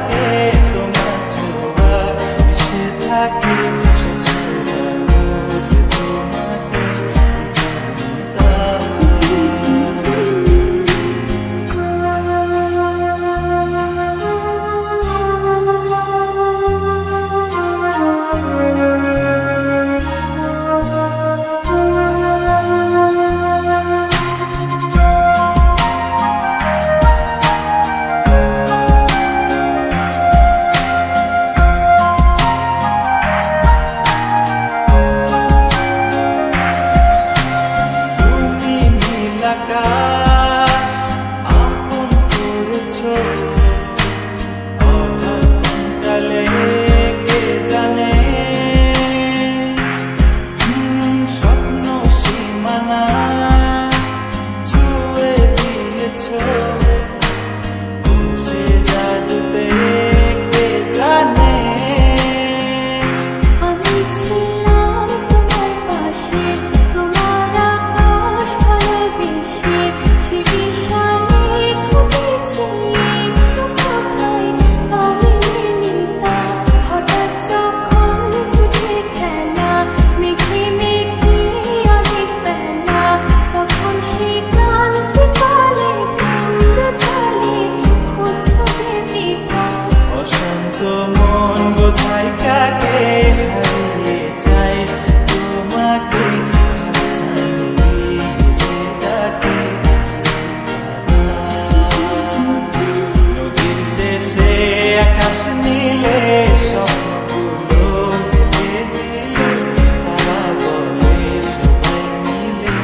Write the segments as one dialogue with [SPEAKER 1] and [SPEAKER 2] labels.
[SPEAKER 1] থাকে তোমার ছোঁয়া, মিশে থাকে সে ছোঁয়া, খোঁজে তোমাকে আকাশ আপন করেছো, হঠাৎ কালে কে জানে স্বপ্ন সীমানা ছুঁয়ে দিয়েছো, সে জাদুতে কে জানে।
[SPEAKER 2] আমি ছিলাম তোমার পাশে, তোমার আকাশ ভালোবেসে, সে বিশালে খুঁজেছি একটু কোথায় আমি নিতাম। হঠাৎ যখন ছুটে খেলা মেঘে মেঘে অনেক বেলা, তখন সে ক্লান্তিকালে কান্দ চলে খুঁজছো ভেবেতাম।
[SPEAKER 1] অশান্ত মন বোঝাই কাকে, হারিয়ে চাইছে তোমাকে, হাতছানি দিয়ে ডাকে নদীর শেষে আকাশ নীলে স্বপ্নগুলো মেলে দিলে, তারা বলে সবাই মিলে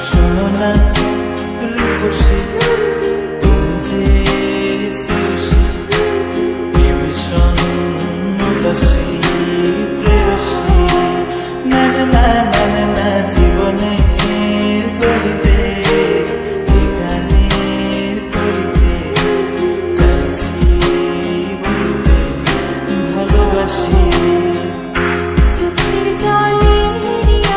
[SPEAKER 1] শোনো না রূপসী, তুমি যে শ্রেয়সী, এ ভীষণ উদাসী প্রেয়সী, না না না না না না, জীবনের গলিতে এ গানের করিতে চাইছি বলতে ভালোবাসি।
[SPEAKER 2] চোখের জলের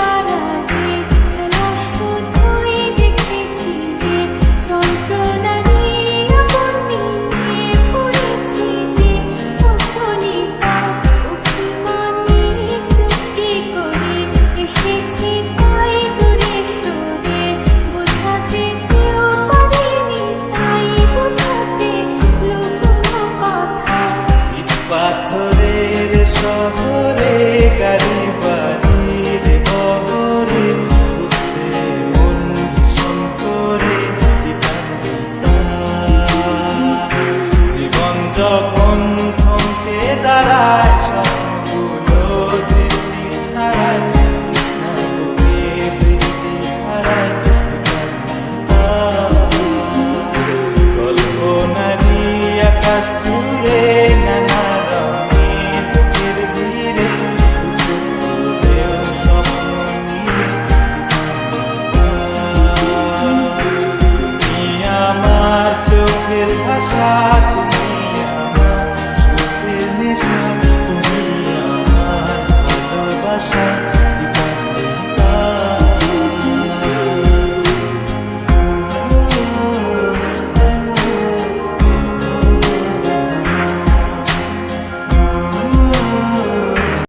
[SPEAKER 2] আড়ালে খেলা শুধুই দেখেছি যে, যন্ত্রণা নিয়ে আগুন নিয়ে পড়েছি যে, অশনিতা অভিমানে চুক্তি করে এসেছি তাই দূরে সরে, বোঝাতে চেয়েও পারিনি তাই বোঝাতে লুকোনো কথা।
[SPEAKER 1] ইট পাথরের শহরে